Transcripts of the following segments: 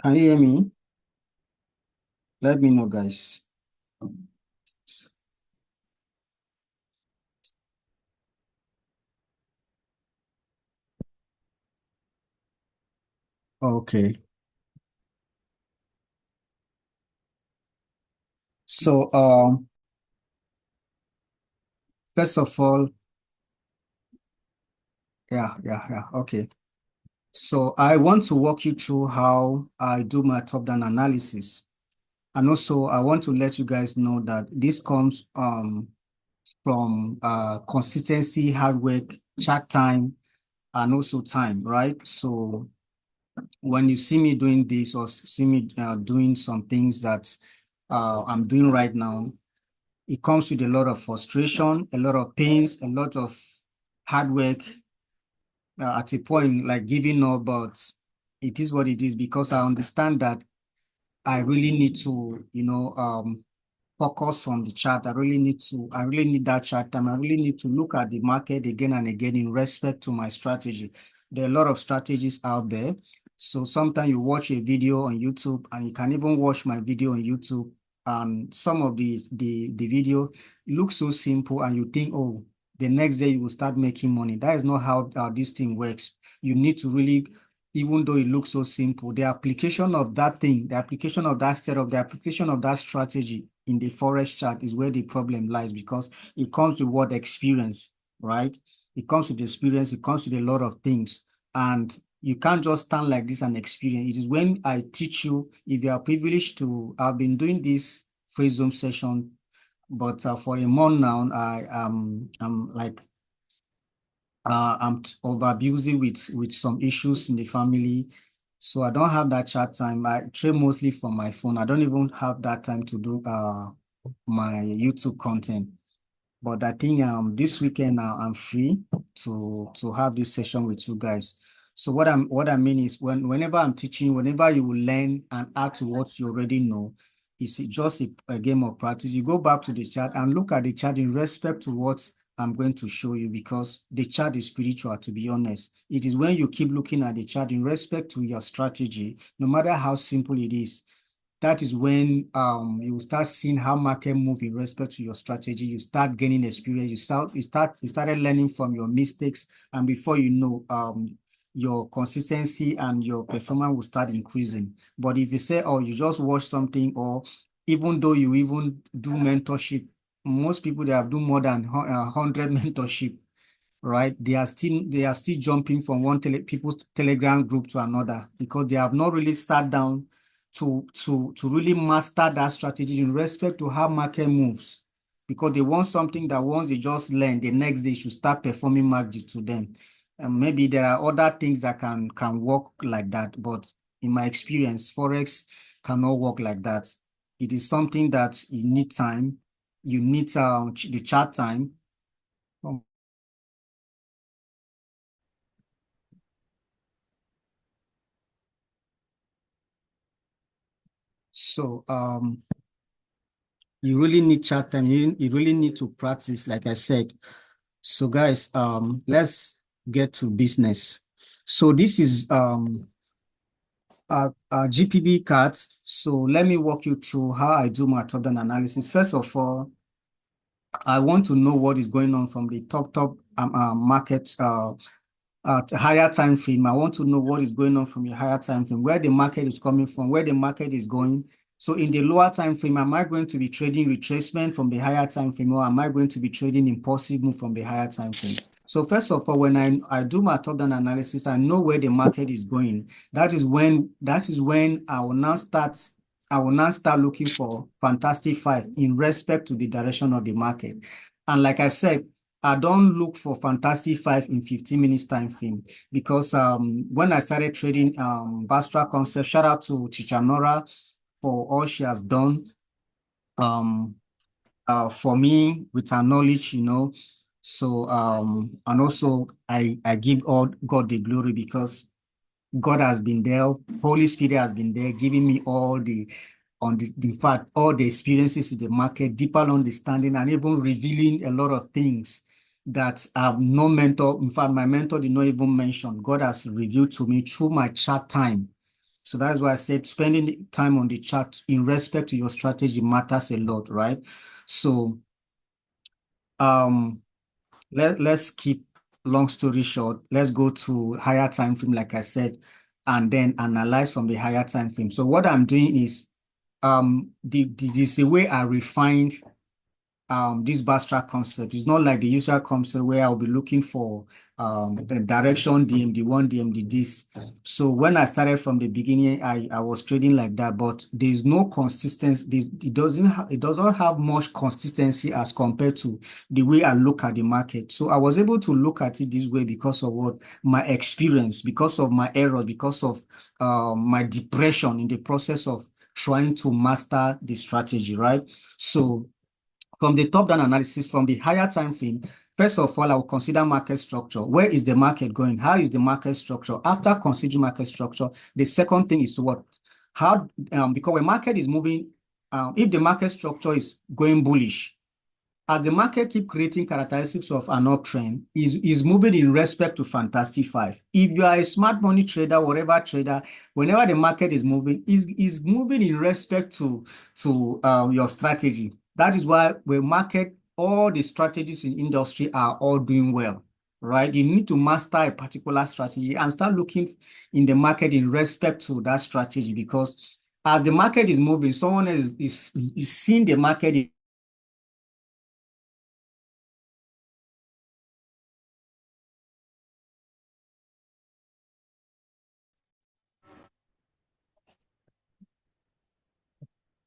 Can you hear me? Let me know, guys. Okay. So, first of all, yeah. Okay. So I want to walk you through how I do my top-down analysis. And also, I want to let you guys know that this comes from consistency, hard work, chat time, and also time, right? So when you see me doing this or see me doing some things that I'm doing right now, it comes with a lot of frustration, a lot of pains, a lot of hard work, at a point like giving up, but it is what it is because I understand that I really need to, focus on the chart. I really need that chart time. I really need to look at the market again and again in respect to my strategy. There are a lot of strategies out there. So sometimes you watch a video on YouTube and you can even watch my video on YouTube, and some of the video looks so simple and you think, oh, the next day you will start making money. That is not how this thing works. You need to really, even though it looks so simple, the application of that thing, the application of that setup, the application of that strategy in the Forex chart is where the problem lies, because it comes with what experience, right? It comes with experience, it comes with a lot of things. And you can't just stand like this and experience. It is when I teach you, if you are privileged to, I've been doing this free Zoom session, but for a month now, I'm like I'm over busy with some issues in the family, so I don't have that chat time. I trade mostly from my phone. I don't even have that time to do my YouTube content. But I think this weekend I'm free to have this session with you guys. So what I mean is whenever I'm teaching, whenever you will learn and add to what you already know, it's just a game of practice. You go back to the chat and look at the chat in respect to what I'm going to show you, because the chart is spiritual, to be honest. It is when you keep looking at the chart in respect to your strategy, no matter how simple it is, that is when you start seeing how market move in respect to your strategy. You start gaining experience. You started learning from your mistakes, and before you know, your consistency and your performance will start increasing. But if you say, oh, you just watch something, or even though you even do mentorship, most people, they have do more than 100 mentorship, right? They are still jumping from one people's Telegram group to another, because they have not really sat down to really master that strategy in respect to how market moves, because they want something that once they just learn, the next day should start performing magic to them. And maybe there are other things that can work like that, but in my experience, Forex cannot work like that. It is something that you need time, you need the chart time. So you really need chat time. You really need to practice, like I said. So guys, let's get to business. So this is GPB cards. So let me walk you through how I do my top-down analysis. First of all, I want to know what is going on from the top market at a higher time frame. I want to know what is going on from a higher time frame, where the market is coming from, where the market is going. So in the lower time frame, am I going to be trading retracement from the higher time frame, or am I going to be trading impulsive move from the higher time frame? So first of all, when I do my top-down analysis, I know where the market is going. That is when I will now start looking for fantastic five in respect to the direction of the market. And like I said, I don't look for fantastic five in 15 minutes time frame, because when I started trading Bastra concept, shout out to Chichanora for all she has done um for me with her knowledge, So and also I give all God the glory, because God has been there, Holy Spirit has been there, giving me all the in fact, all the experiences in the market, deeper understanding, and even revealing a lot of things that I've no mentor. In fact, my mentor did not even mention. God has revealed to me through my chat time. So that's why I said spending time on the chart in respect to your strategy matters a lot, right? So um let's keep long story short. Let's go to higher time frame, like I said, and then analyze from the higher time frame. So what I'm doing is this is the way I refined this backtrack concept. It's not like the usual concept where I'll be looking for the direction, DMD1, DMD this. So when I started from the beginning, I was trading like that, but there's no consistency. It doesn't have much consistency as compared to the way I look at the market. So I was able to look at it this way because of what my experience, because of my error, because of my depression in the process of trying to master the strategy, right? So from the top-down analysis, from the higher time frame, first of all, I will consider market structure. Where is the market going? How is the market structure? After considering market structure, the second thing is to what? How, because when market is moving, if the market structure is going bullish, as the market keep creating characteristics of an uptrend, is moving in respect to Fantastic Five. If you are a smart money trader, whatever trader, whenever the market is moving, is moving in respect to your strategy. That is why when market, all the strategies in industry are all doing well, right? You need to master a particular strategy and start looking in the market in respect to that strategy, because as the market is moving, someone is seeing the market.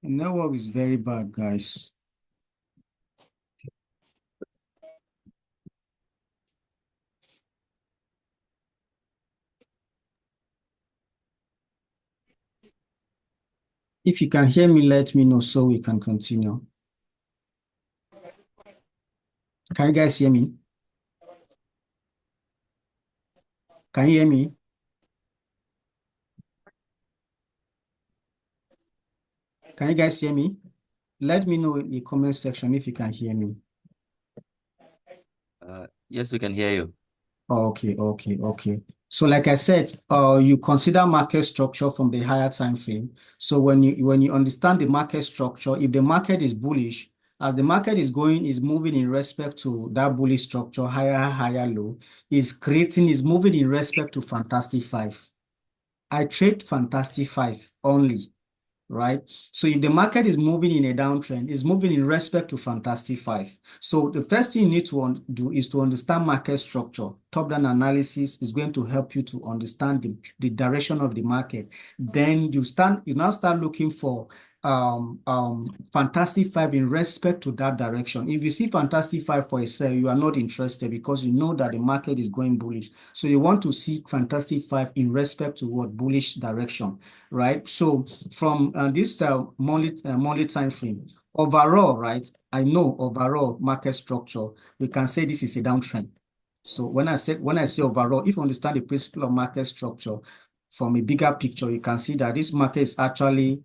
Network is very bad, guys. If you can hear me, let me know so we can continue. Can you guys hear me? Can you hear me? Can you guys hear me? Let me know in the comment section if you can hear me. Yes, we can hear you. Okay. So like I said, you consider market structure from the higher time frame. So when you understand the market structure, if the market is bullish, as the market is moving in respect to that bullish structure, higher low, is moving in respect to Fantastic Five. I trade Fantastic Five only, right? So if the market is moving in a downtrend, it's moving in respect to Fantastic Five. So the first thing you need to do is to understand market structure. Top-down analysis is going to help you to understand the direction of the market. Then you now start looking for Fantastic Five in respect to that direction. If you see Fantastic Five for a sale, you are not interested because you know that the market is going bullish. So you want to see Fantastic Five in respect to what bullish direction, right? So from this monthly time frame, overall, right? I know overall market structure, we can say this is a downtrend. So when I say overall, if you understand the principle of market structure from a bigger picture, you can see that this market is actually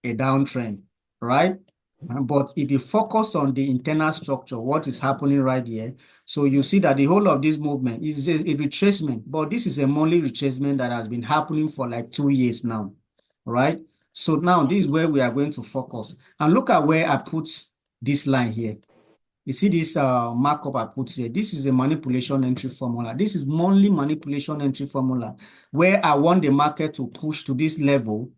a downtrend, right? But if you focus on the internal structure, what is happening right here, so you see that the whole of this movement is a retracement, but this is a monthly retracement that has been happening for like 2 years now, right? So now this is where we are going to focus. And look at where I put this line here. You see this markup I put here. This is a manipulation entry formula. This is monthly manipulation entry formula where I want the market to push to this level.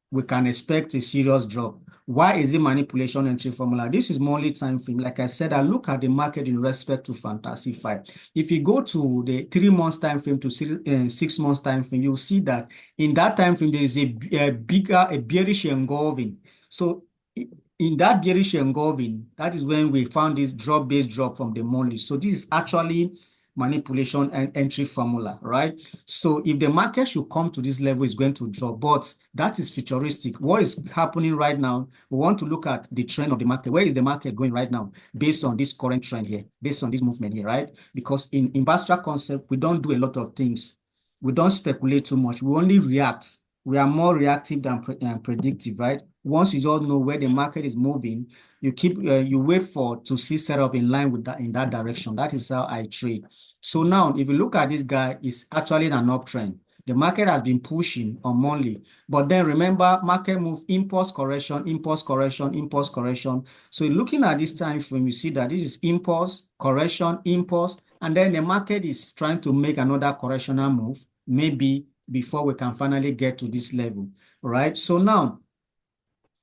We can expect a serious drop. Why is it manipulation entry formula? This is monthly time frame. Like I said, I look at the market in respect to Fantasy 5. If you go to the 3 months time frame to 6 months time frame, you'll see that in that time frame, there is a bearish engulfing. So in that bearish engulfing, that is when we found this drop-based drop from the monthly. So this is actually manipulation and entry formula, right? So if the market should come to this level, it's going to drop, but that is futuristic. What is happening right now? We want to look at the trend of the market. Where is the market going right now based on this current trend here, based on this movement here, right? Because in industrial concept, we don't do a lot of things. We don't speculate too much. We only react. We are more reactive than predictive, right? Once you just know where the market is moving, you wait for to see setup in line with that in that direction. That is how I trade. So now, if you look at this guy, it's actually an uptrend. The market has been pushing on monthly, but then remember, market move impulse correction, impulse correction, impulse correction. So looking at this time frame, you see that this is impulse, correction, impulse, and then the market is trying to make another correctional move, maybe before we can finally get to this level, right? So now,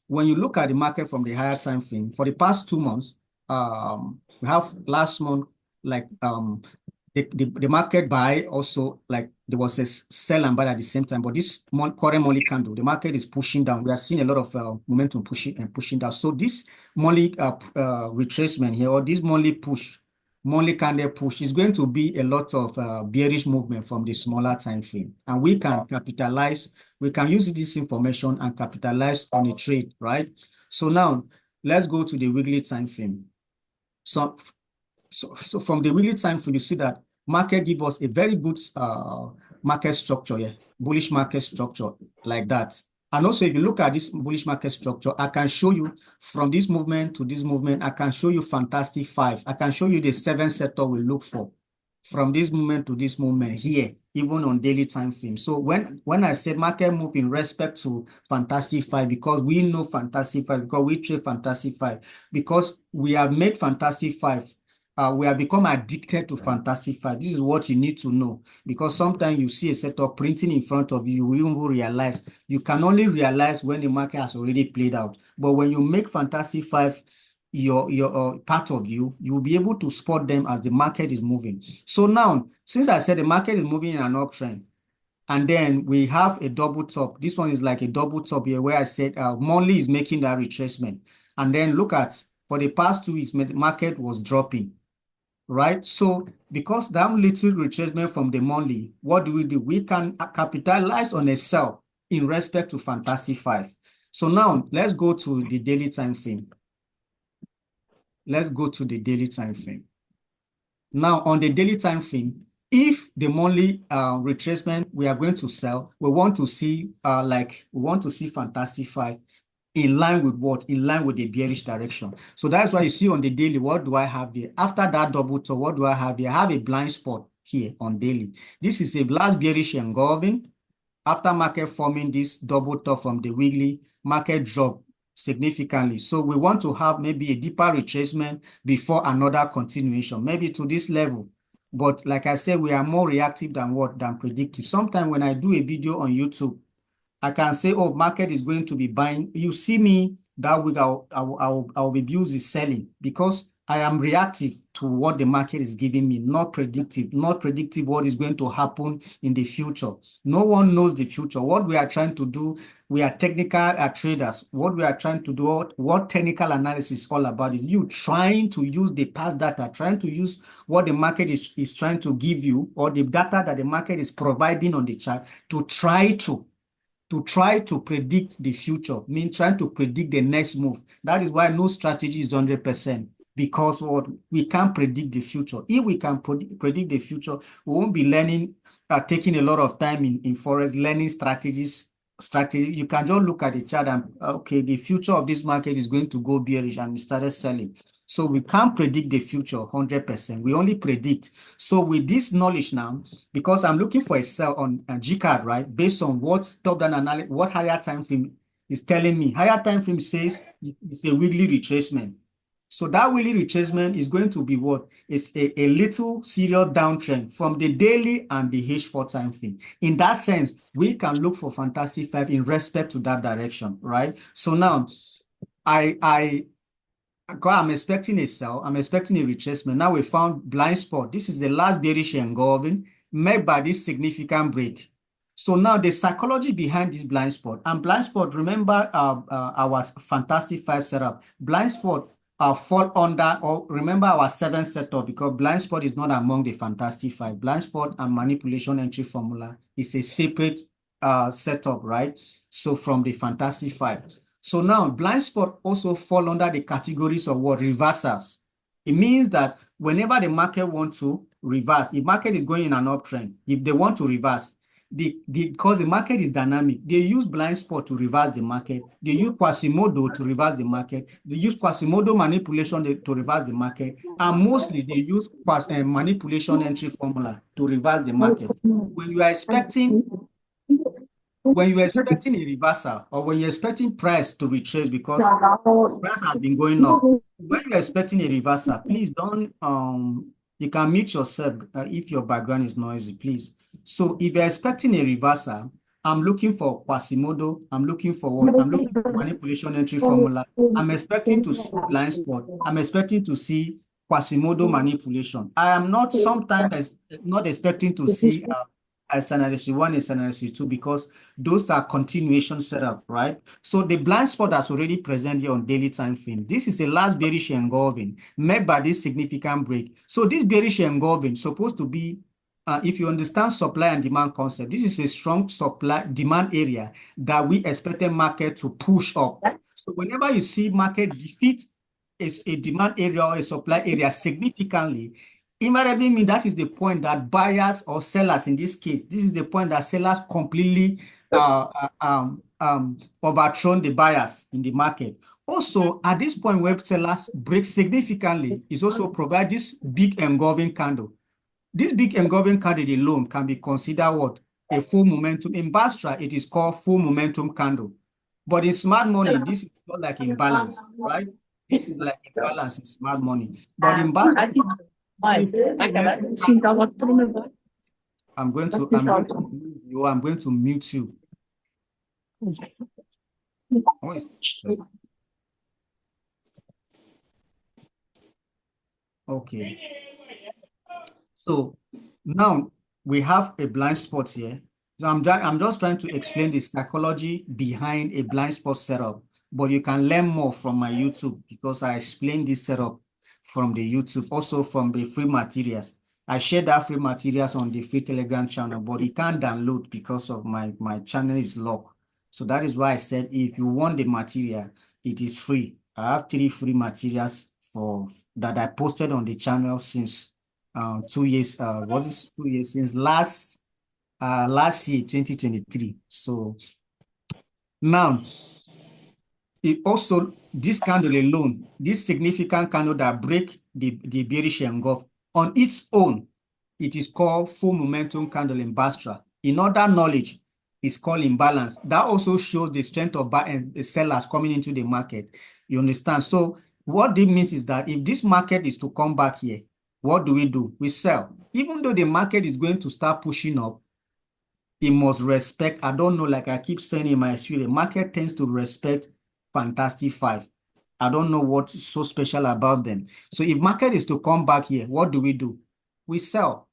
when you look at the market from the higher time frame, for the past 2 months, we have last month, like the market buy also, like there was a sell and buy at the same time, but this current monthly candle, the market is pushing down. We are seeing a lot of momentum pushing and pushing down. So this monthly retracement here, or this monthly push, monthly candle push, is going to be a lot of bearish movement from the smaller time frame, and we can capitalize. We can use this information and capitalize on a trade, right? So now let's go to the weekly time frame. So from the weekly time frame, you see that market give us a very good market structure here, bullish market structure like that. And also, if you look at this bullish market structure, I can show you from this movement to this movement, I can show you fantastic five. I can show you the 7 sector we look for from this moment to this moment here, even on daily time frame. So when I said market move in respect to fantastic five, because we know fantastic five, because we trade fantastic five, because we have made fantastic five, we have become addicted to fantastic five. This is what you need to know, because sometimes you see a setup printing in front of you, you will even realize. You can only realize when the market has already played out. But when you make fantastic five your part of you, will be able to spot them as the market is moving. So now, since I said the market is moving in an uptrend, and then we have a double top. This one is like a double top here, where I said monthly is making that retracement. And then look at, for the past 2 weeks, the market was dropping, right? So because that little retracement from the monthly, what do? We can capitalize on a sell in respect to fantastic five. So now let's go to the daily time frame. Let's go to the daily time frame. Now, on the daily time frame, if the monthly retracement we are going to sell, we want to see fantastic five in line with what? In line with the bearish direction. So that's why you see on the daily, what do I have here? After that double top, what do I have here? I have a blind spot here on daily. This is a last bearish engulfing. After market forming this double top from the weekly, market drop significantly. So we want to have maybe a deeper retracement before another continuation, maybe to this level. But like I said, we are more reactive than predictive. Sometimes when I do a video on YouTube, I can say, oh, market is going to be buying. You see me that week, I'll be busy selling, because I am reactive to what the market is giving me, not predictive what is going to happen in the future. No one knows the future. What we are trying to do, we are technical traders. What we are trying to do, what technical analysis is all about, is you trying to use the past data, trying to use what the market is trying to give you, or the data that the market is providing on the chart, to try to predict the future, mean trying to predict the next move. That is why no strategy is 100%, because what we can't predict the future. If we can predict the future, we won't be learning, taking a lot of time in Forex, learning strategies. You can just look at the chart and, okay, the future of this market is going to go bearish, and we started selling. So we can't predict the future 100%. We only predict. So with this knowledge now, because I'm looking for a sell on GCAD, right? Based on what top-down analysis, what higher time frame is telling me. Higher time frame says it's a weekly retracement. So that weekly retracement is going to be what? It's a little serial downtrend from the daily and the H4 time frame. In that sense, we can look for fantastic five in respect to that direction, right? So now, I'm expecting a sell. I'm expecting a retracement. Now we found blind spot. This is the last bearish engulfing made by this significant break. So now the psychology behind this blind spot, and blind spot, remember our fantastic five setup. Blind spot fall under, or remember our 7 setup, because blind spot is not among the fantastic five. Blind spot and manipulation entry formula is a separate setup, right? So from the fantastic five. So now blind spot also fall under the categories of what? Reversals. It means that whenever the market wants to reverse, if market is going in an uptrend, if they want to reverse, because the market is dynamic, they use blind spot to reverse the market. They use Quasimodo to reverse the market. They use Quasimodo manipulation to reverse the market. And mostly they use manipulation entry formula to reverse the market. When you are expecting when you're expecting a reversal or when you're expecting price to retrace because price has been going up, when you're expecting a reversal, please don't you can mute yourself if your background is noisy, please. So if you're expecting a reversal, I'm looking for Quasimodo. I'm looking for what? I'm looking for manipulation entry formula. I'm expecting to see blind spot. I'm expecting to see Quasimodo manipulation. I am not sometimes not expecting to see a scenario 1 and scenario 2 because those are continuation setup, right? So the blind spot that's already present here on daily time frame. This is the last bearish engulfing made by this significant break. So this bearish engulfing supposed to be if you understand supply and demand concept, this is a strong supply demand area that we expected market to push up. So whenever you see market defeat a demand area or a supply area significantly, invariably mean that is the point that buyers or sellers in this case, this is the point that sellers completely overthrown the buyers in the market. Also, at this point where sellers break significantly, is also provide this big engulfing candle. This big engulfing candle alone can be considered what? A full momentum. In Bastra, it is called full momentum candle. But in smart money, this is not like imbalance, right? This is like imbalance in smart money. But in Bastra, I'm going to mute you. I'm going to mute you. Okay. So now we have a blind spot here. So I'm just trying to explain the psychology behind a blind spot setup, but you can learn more from my YouTube because I explained this setup from the YouTube, also from the free materials. I share that free materials on the free Telegram channel, but you can't download because of my channel is locked. So that is why I said if you want the material, it is free. I have 3 free materials for that I posted on the channel since 2 years. What is 2 years since last year, 2023. So now it also this candle alone, this significant candle that break the bearish engulf on its own, it is called full momentum candle in Bastra. In other knowledge, it's called imbalance. That also shows the strength of the sellers coming into the market. You understand? So what this means is that if this market is to come back here, what do? We sell. Even though the market is going to start pushing up, it must respect. I don't know, like I keep saying in my experience, market tends to respect Fantastic Five. I don't know what's so special about them. So if market is to come back here, what do? We sell,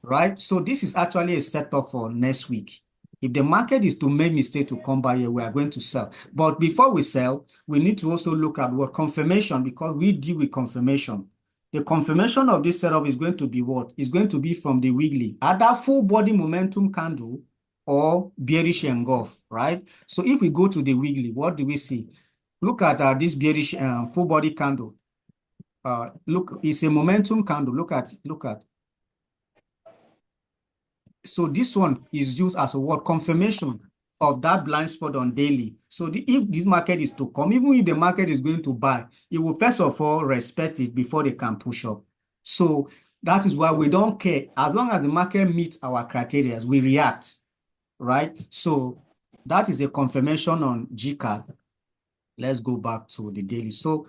right? So this is actually a setup for next week. If the market is to make mistake to come back here, we are going to sell. But before we sell, we need to also look at what confirmation, because we deal with confirmation. The confirmation of this setup is going to be what? It's going to be from the weekly, either full body momentum candle or bearish engulf, right? So if we go to the weekly, what do we see? Look at this bearish full body candle. Look, it's a momentum candle. Look at. So this one is used as a word confirmation of that blind spot on daily. So if this market is to come, even if the market is going to buy, it will first of all respect it before they can push up. So that is why we don't care. As long as the market meets our criteria, we react, right? So that is a confirmation on GCAD. Let's go back to the daily. So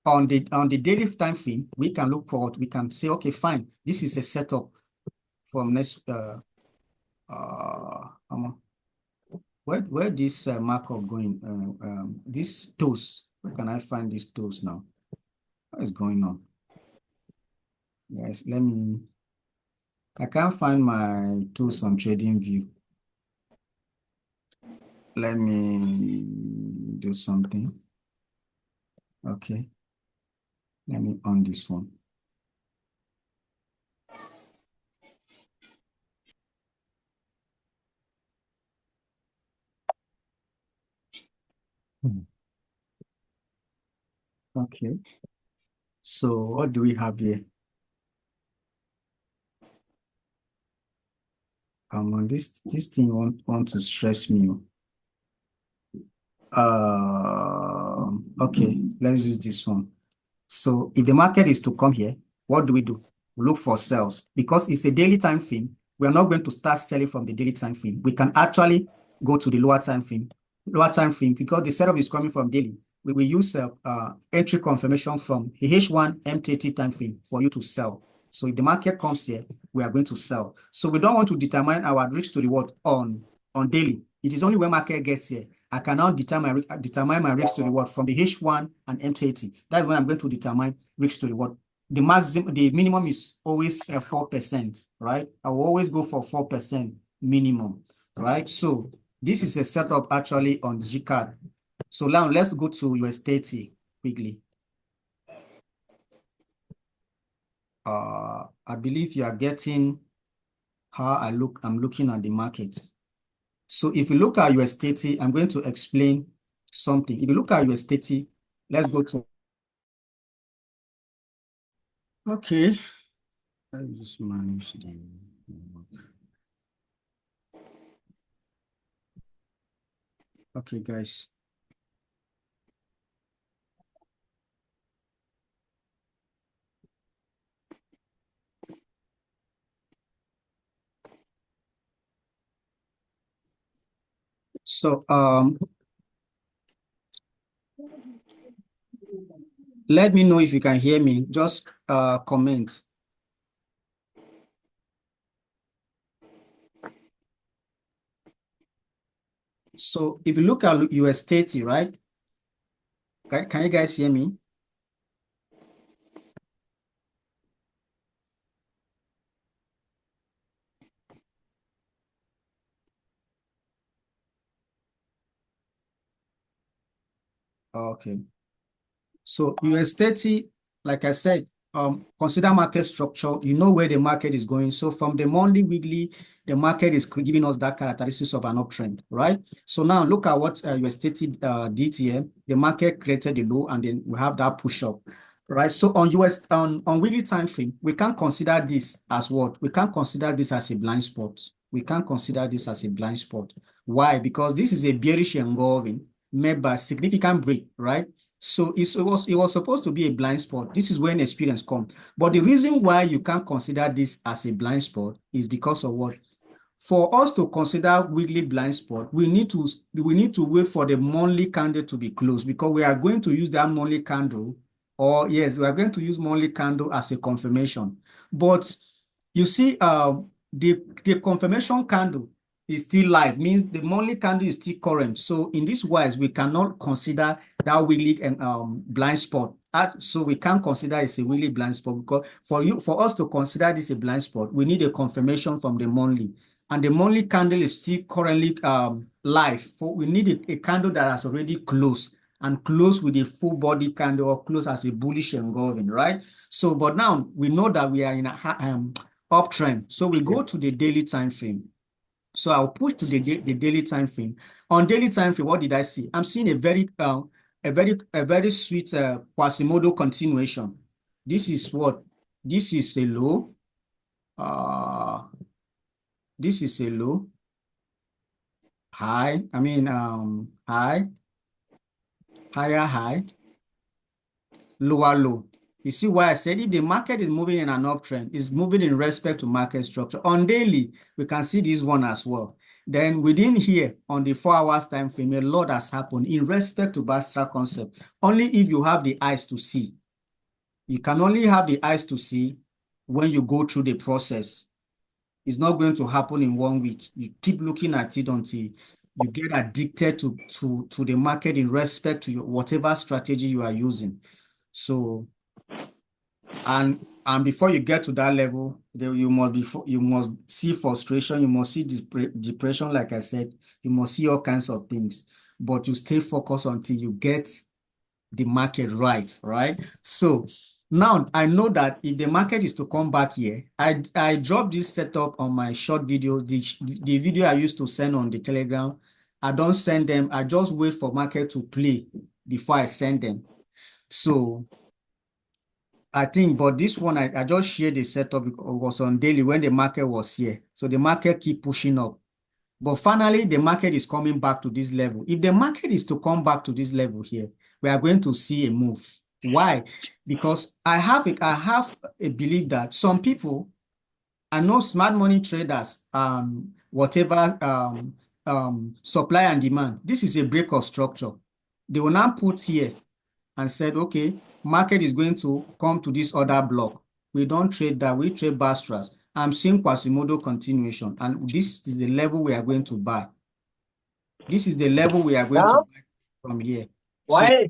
on the daily time frame, we can look forward. We can say, okay, fine. This is a setup from next where this markup going? This toes. Where can I find these toes now? What is going on? Guys, I can't find my tools on TradingView. Let me do something. Okay. Let me on this one. Okay. So what do we have here? On this thing want to stress me. Okay, let's use this one. So if the market is to come here, what do? We look for sales because it's a daily time frame. We are not going to start selling from the daily time frame. We can actually go to the lower time frame. Lower time frame, because the setup is coming from daily. We will use entry confirmation from the H1 M30 time frame for you to sell. So if the market comes here, we are going to sell. So we don't want to determine our risk to reward on daily. It is only when market gets here, I can now determine my risk to reward from the H1 and M30. That's when I'm going to determine risk to reward. The minimum is always 4%, right? I will always go for 4% minimum, right? So this is a setup actually on GCAD. So now let's go to US30 quickly. I believe you are getting how I'm looking at the market. So if you look at US30, I'm going to explain something. If you look at US30, let's go to, okay. Let me just manage the, okay, guys. So let me know if you can hear me. Just comment. So if you look at US30, right? Can you guys hear me? Okay. So US30, like I said, consider market structure. You know where the market is going. So from the monthly, weekly, the market is giving us that characteristics of an uptrend, right? So now look at what US30 did here. The market created the low, and then we have that push up, right? So on on weekly time frame, we can't consider this as what? We can't consider this as a blind spot. We can't consider this as a blind spot. Why? Because this is a bearish engulfing made by significant break, right? So it was supposed to be a blind spot. This is when experience comes. But the reason why you can't consider this as a blind spot is because of what? For us to consider weekly blind spot, we need to wait for the monthly candle to be closed, because we are going to use that monthly candle, or yes, we are going to use monthly candle as a confirmation. But you see, the confirmation candle is still live, means the monthly candle is still current. So in this wise, we cannot consider that weekly and blind spot. So we can't consider it a weekly blind spot, because for us to consider this a blind spot, we need a confirmation from the monthly, and the monthly candle is still currently live. We need a candle that has already closed, and close with a full body candle, or close as a bullish engulfing, right? So, but now we know that we are in a uptrend. So we go to the daily time frame. So I'll push to the daily time frame. On daily time frame, what did I see? I'm seeing a very sweet Quasimodo continuation. This is what? This is a low. This is a low. High. I mean high, higher high, lower low. You see why I said if the market is moving in an uptrend, it's moving in respect to market structure. On daily, we can see this one as well. Then within here, on the 4 hours time frame, a lot has happened in respect to Bastra concept. Only if you have the eyes to see. You can only have the eyes to see when you go through the process. It's not going to happen in 1 week. You keep looking at it until you get addicted to the market in respect to whatever strategy you are using. So, and before you get to that level, you must see frustration, you must see depression, like I said, you must see all kinds of things. But you stay focused until you get the market right? So now I know that if the market is to come back here, I dropped this setup on my short video, the video I used to send on the Telegram. I don't send them. I just wait for market to play before I send them. So I think, but this one, I just shared the setup because it was on daily when the market was here. So the market keep pushing up. But finally, the market is coming back to this level. If the market is to come back to this level here, we are going to see a move. Why? Because I have a belief that some people, I know smart money traders, whatever supply and demand. This is a break of structure. They will now put here and said, okay, market is going to come to this other block. We don't trade that, we trade Bastras. I'm seeing Quasimodo continuation, and this is the level we are going to buy. This is the level we are going to buy from here. So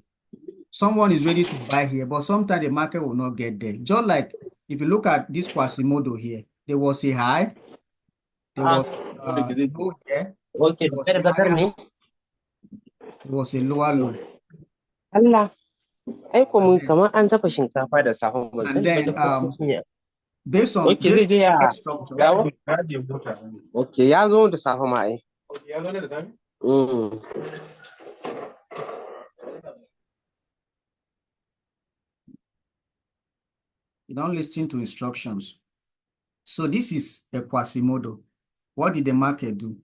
someone is ready to buy here, but sometimes the market will not get there. Just like if you look at this Quasimodo here, there was a high, there was low here, Okay, there was a better higher, me. there was a lower low. Allah, ai ko And mun then, kamar an dafa shinkafa da safe ban and sani ba da then kuskus ne. based on Okay, zai je ya market structure, dawo? Okay, ya zo da safe ma ai. you don't listen to instructions. So this is a Quasimodo. What did the market do?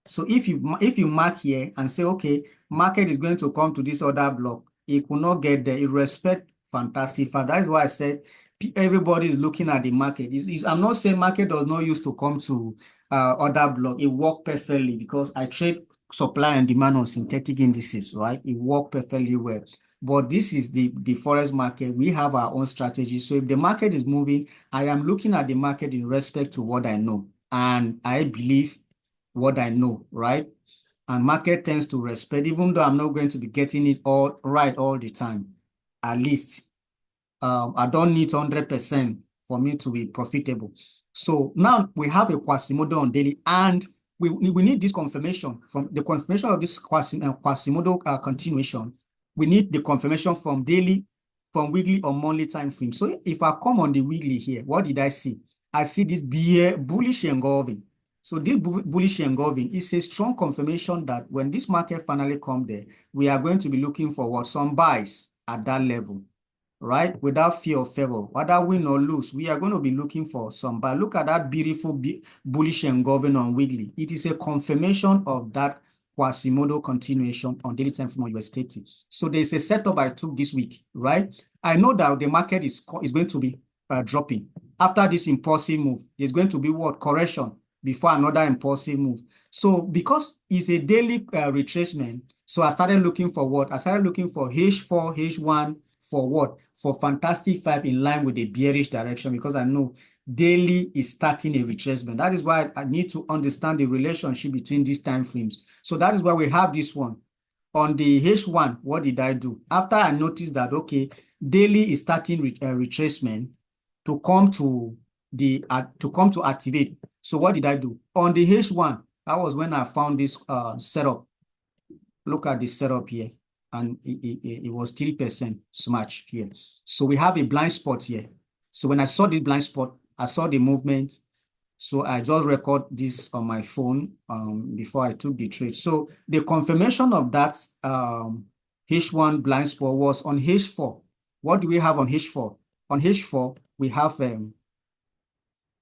So if you mark here and say, okay, market is going to come to this other block, it could not get there. It respect fantastic far. That is why I said everybody is looking at the market. I'm not saying market does not used to come to other block. It worked perfectly because I trade supply and demand on synthetic indices, right? It worked perfectly well. But this is the forex market. We have our own strategy. So if the market is moving, I am looking at the market in respect to what I know. And I believe what I know, right? And market tends to respect, even though I'm not going to be getting it all right all the time. At least I don't need 100% for me to be profitable. So now we have a Quasimodo on daily, and we need this confirmation from the confirmation of this Quasimodo continuation. We need the confirmation from daily, from weekly or monthly time frame. So if I come on the weekly here, what did I see? I see this bullish engulfing. So this bullish engulfing is a strong confirmation that when this market finally comes there, we are going to be looking for what? Some buys at that level, right? Without fear of favor, whether win or lose, we are going to be looking for some buy. Look at that beautiful bullish engulfing on weekly. It is a confirmation of that Quasimodo continuation on daily time frame on USDT. So there's a setup I took this week, right? I know that the market is going to be dropping. After this impulsive move, there's going to be what? Correction before another impulsive move. So because it's a daily retracement, so I started looking for what? I started looking for H4, H1, for what? For fantastic 5 in line with the bearish direction, because I know daily is starting a retracement. That is why I need to understand the relationship between these time frames. So that is why we have this one. On the H1, what did I do? After I noticed that, okay, daily is starting retracement to come to activate. So what did I do? On the H1, that was when I found this setup. Look at the setup here, and it was 3% smash here. So we have a blind spot here. So when I saw this blind spot, I saw the movement. So I just record this on my phone before I took the trade. So the confirmation of that H1 blind spot was on H4. What do we have on H4? On H4, we have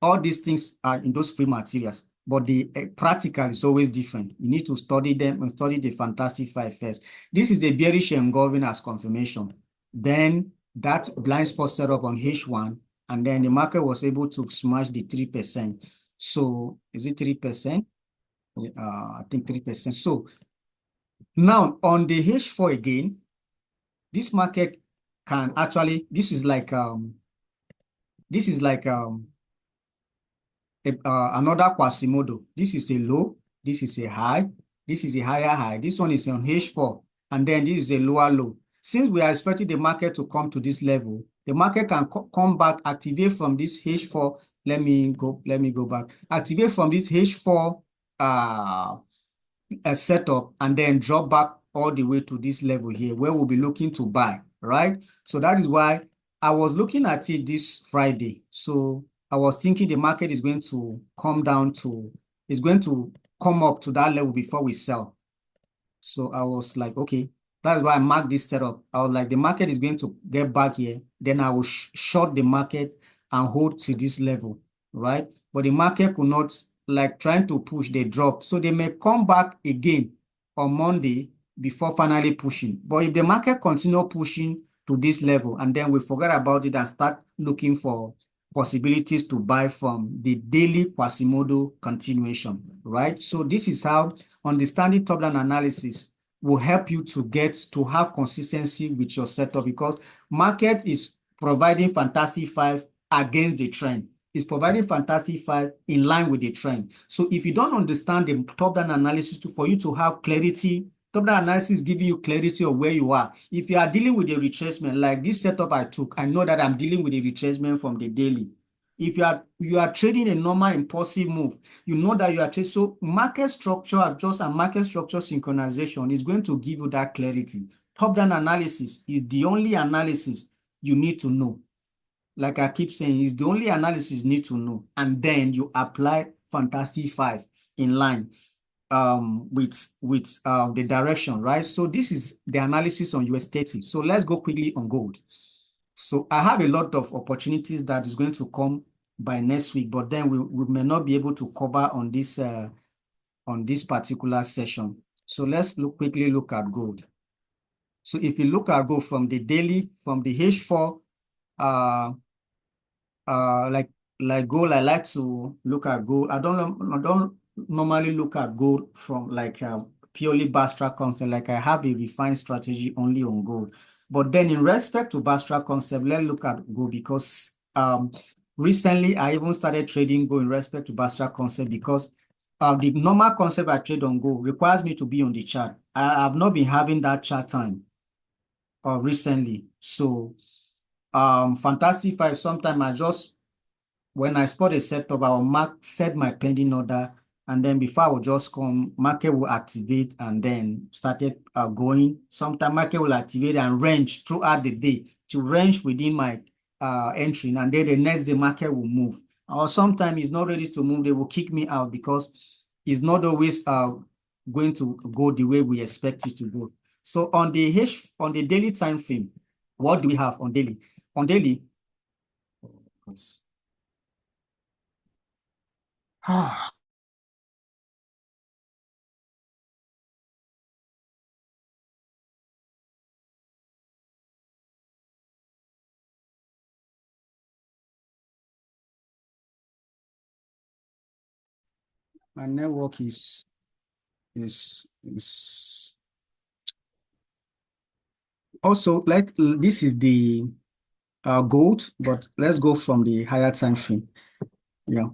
all these things are in those free materials, but the practical is always different. You need to study them and study the fantastic 5 first. This is the bearish engulfing as confirmation. Then that blind spot set up on H1, and then the market was able to smash the 3%. So is it 3%? I think 3%. So now on the H4 again, this market can actually, this is like another Quasimodo. This is a low, this is a high, this is a higher high. This one is on H4, and then this is a lower low. Since we are expecting the market to come to this level, the market can come back, activate from this H4. Let me go back. Activate from this H4 setup, and then drop back all the way to this level here where we'll be looking to buy, right? So that is why I was looking at it this Friday. So I was thinking the market is going to come down to, is going to come up to that level before we sell. So I was like, okay, that's why I marked this setup. I was like, the market is going to get back here. Then I will short the market and hold to this level, right? But the market could not, like trying to push, they drop. So they may come back again on Monday before finally pushing. But if the market continue pushing to this level, and then we forget about it and start looking for possibilities to buy from the daily Quasimodo continuation, right? So this is how understanding top-down analysis will help you to have consistency with your setup, because market is providing fantastic five against the trend. It's providing fantastic five in line with the trend. So if you don't understand the top-down analysis for you to have clarity, top-down analysis giving you clarity of where you are. If you are dealing with a retracement, like this setup I took, I know that I'm dealing with a retracement from the daily. If you are trading a normal impulsive move, you know that you are trading. So market structure adjust and market structure synchronization is going to give you that clarity. Top-down analysis is the only analysis you need to know. Like I keep saying, it's the only analysis you need to know. And then you apply Fantastic Five in line with the direction, right? So this is the analysis on US 30. So let's go quickly on gold. So I have a lot of opportunities that is going to come by next week, but then we may not be able to cover on this particular session. So let's quickly look at gold. So if you look at gold from the daily, from the H4, like gold, I like to look at gold. I don't normally look at gold from like purely Bastra concept. Like I have a refined strategy only on gold. But then in respect to Bastra concept, let's look at gold, because recently I even started trading gold in respect to Bastra concept, because the normal concept I trade on gold requires me to be on the chart. I have not been having that chart time recently. So Fantastic Five, sometimes I just, when I spot a setup, I will set my pending order, and then before I will just come, market will activate and then started going. Sometimes market will activate and range throughout the day to range within my entry, and then the next day market will move. Or sometimes it's not ready to move, they will kick me out because it's not always going to go the way we expect it to go. So on the daily time frame, what do we have on daily? On daily, my network is also like this is the gold, but let's go from the higher time frame. Yeah.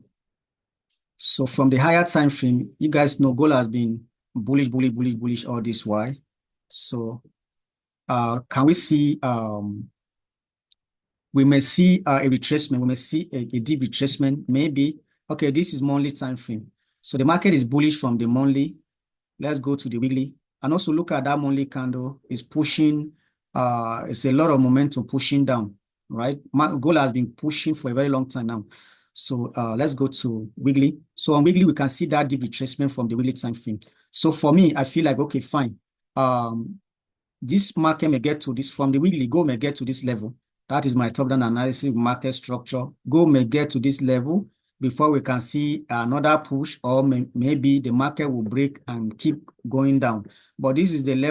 So from the higher time frame, you guys know gold has been bullish all this while. So can we see we may see a retracement, we may see a deep retracement, maybe. Okay, this is monthly time frame. So the market is bullish from the monthly. Let's go to the weekly and also look at that monthly candle. It's pushing, it's a lot of momentum pushing down, right? Gold has been pushing for a very long time now. So let's go to weekly. So on weekly, we can see that deep retracement from the weekly time frame. So for me, I feel like, okay, fine. This market may get to this from the weekly, gold may get to this level. That is my top-down analysis market structure. Gold may get to this level before we can see another push, or maybe the market will break and keep going down. But this is the level